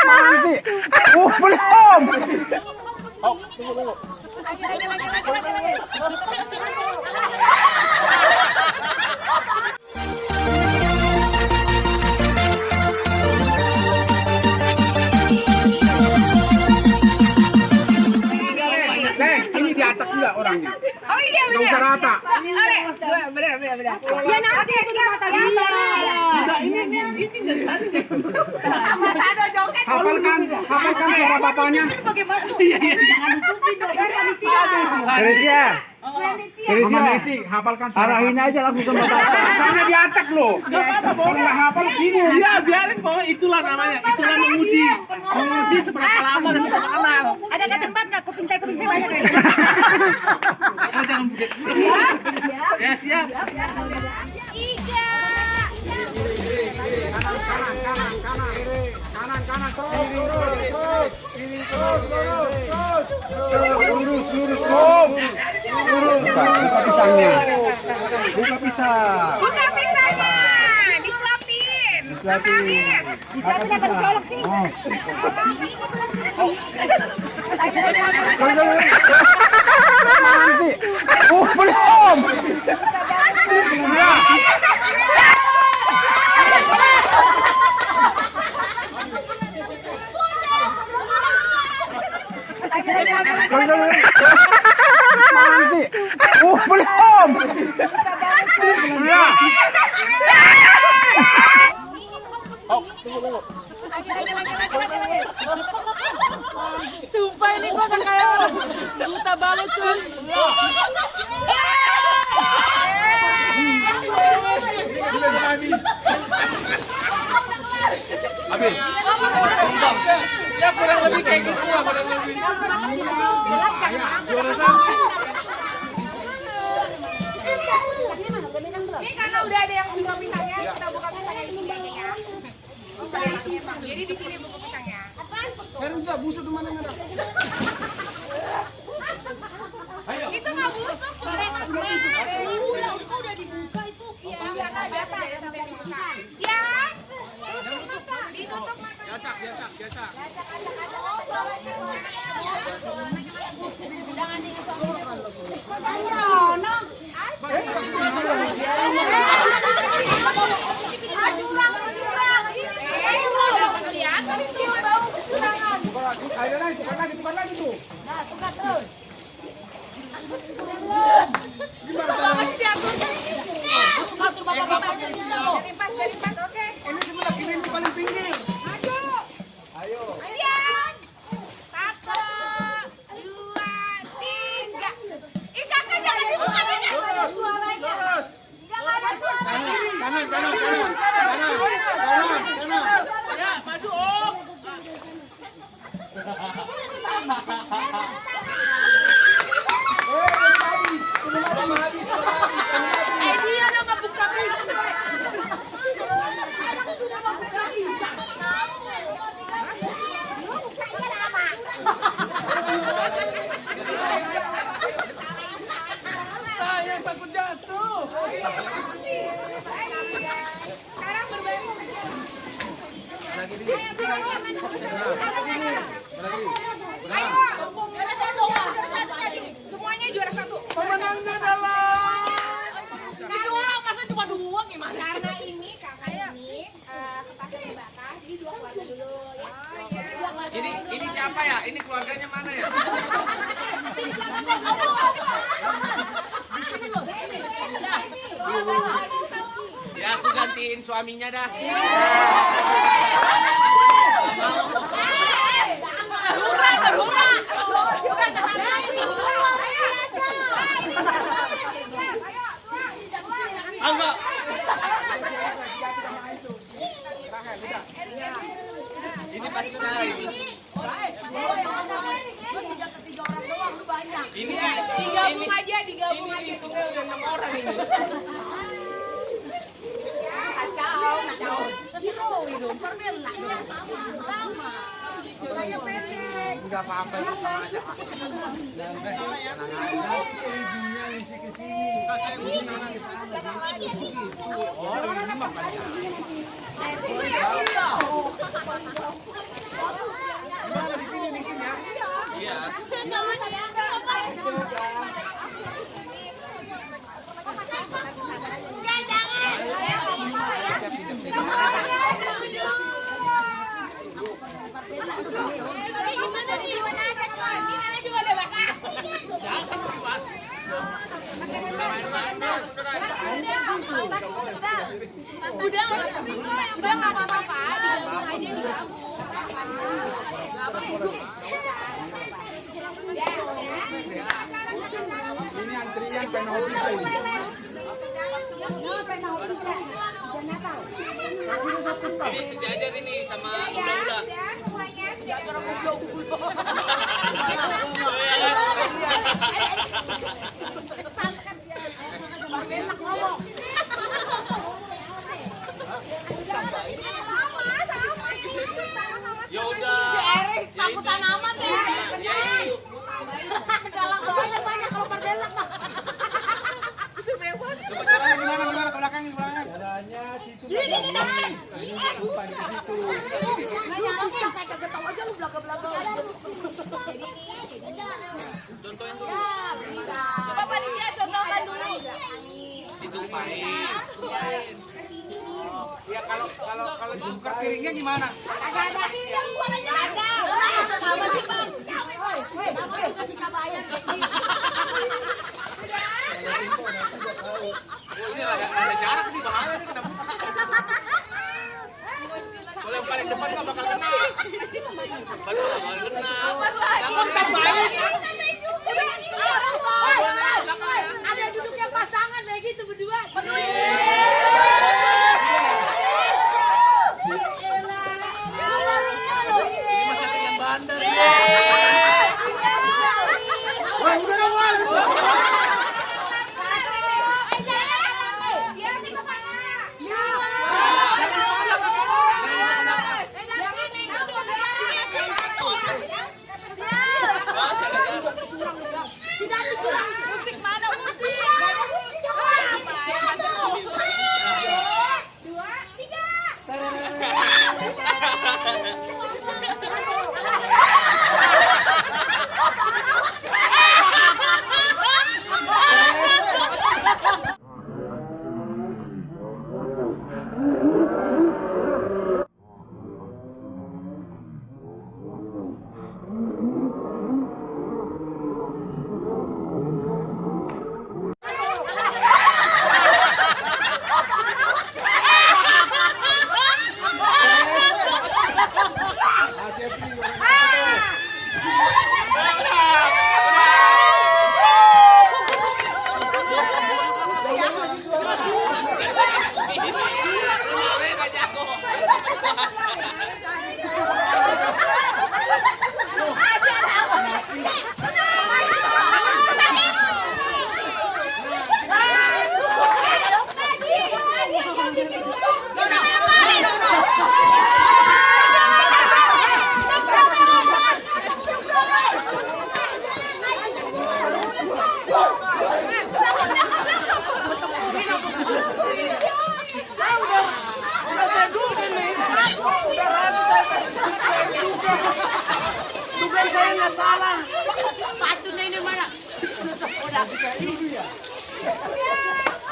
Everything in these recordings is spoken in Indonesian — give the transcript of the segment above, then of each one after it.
Apaan sih? Belum. Oh, tunggu. Ini diacak juga orangnya. Oh iya Nggak usah rata. Benar. Ya nanti itu di mata dia. Ini dari tadi. Mas Ado joget. Hafalkan suara bapaknya. Bagaimana? Jangan ditutupin dong. Teresia. Mama Nesi, hafalkan suara. Arahin aja langsung sama bapak. Karena diacak loh. Nggak apa-apa, Kalau nggak hafal gini. Iya, biarin pokoknya itulah namanya. Itulah menguji seberapa lama dan seberapa kenal. Ada ketempat nggak? Kuping saya banyak. Oh, jangan begitu. Ya, siap. Kanan, terus. Lurus. Buka pisangnya. Buka pisang. Buka pisangnya. Disuapin. Disuapin apa dicolok sih? Apaan sih? Belum. Ya. Apaan sih? Belum. Ya. Oh, tunggu. Sumpah ini gua kayak buta banget cuy. Habis. Ya kurang lebih kayak gitu lah, kurang lebih. Ini karena udah ada yang buka pisangnya, kita buka pisangnya di sini aja ya. Jadi di sini buka pisangnya. Berenja busuk di mana mana? Itu nggak busuk, Udah dibuka itu. Iya, biasa sampai dibuka. Siap? Ditutup. Biasa. Tukar lagi tuh. Nah, tukar terus. Dari empat, oke. Ini sebelah kiri ini paling pinggir. Ayo. Siap. 1, 2, 3. Kakak jangan dibuka dulu. Lurus. Jangan ada suaranya. Kanan. Ya, maju, Om. Dia udah nggak buka pintu. Saya takut jatuh. Sekarang berbalik. Semuanya juara 1. Pemenangnya adalah Dijual masa cuma 2 gimana? Karena ini kakak ini kertasnya terbatas, jadi 2 keluarga dulu ya. Ini siapa ya? Ini keluarganya mana ya? Ya, aku gantiin suaminya dah. Enggak. Ini pasti benar ini. Ini Digabung aja. Ini hitungnya udah 6 orang ini. Saya pendek. Enggak apa-apa sama aja. Oh, ini mah panjang. Udah nggak apa-apa, digabung aja digabung. Ini antrian penalti ini. Ini sejajar ini sama ula-ula. Ya udah. Erik takutan amat ya. Galak banyak kalau berdelak mah. Coba caranya gimana ke belakang ke belakang. Caranya situ. Contohin dulu. Coba panitia contohkan dulu. Ditumpahin. Iya kalau ditukar piringnya gimana? Ada. Sama sih bang. Kamu dikasih kabayan kayak gini. Ini ada jarak sih bahaya nih kenapa? Kalau yang paling depan nggak bakal kena. Baru bakal kena. Jangan tambahin. Ada duduknya pasangan kayak gitu berdua. Penuhin. Ini masih ada yang bandar. Musik mana musik? Dua, tiga.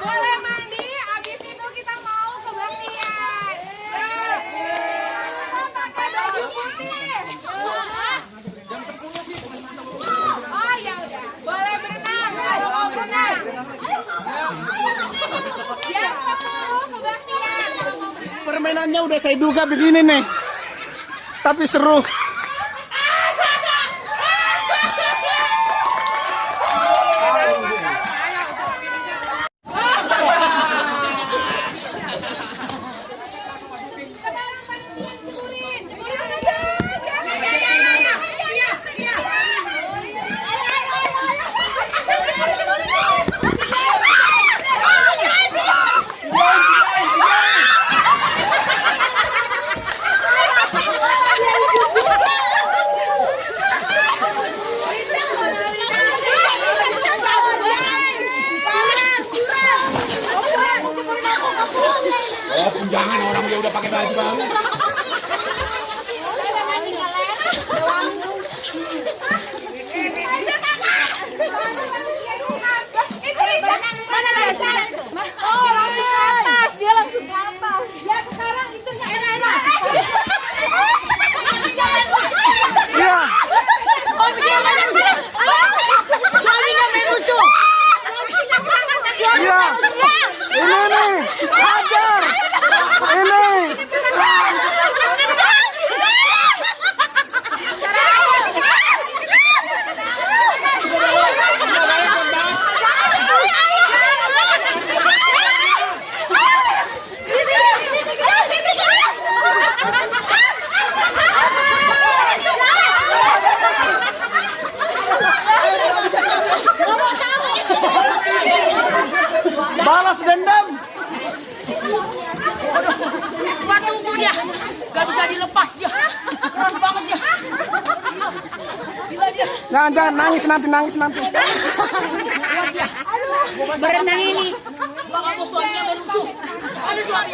Boleh mandi, habis itu kita mau kebaktian. Pakai baju putih. Jam 10 sih. Oh ya udah, boleh berenang kalau mau berenang. Jam 10 kebaktian kalau mau berenang. Permainannya udah saya duga begini nih. Tapi seru. Sekarang panitia tidurin. Oh, jangan orang dia udah pakai baju baru. Iya. Gak bisa dilepas dia. Keras banget dia. Gila dia. Jangan nangis nanti. Berenang ini. Bakal suaminya merusuh. Ada suami.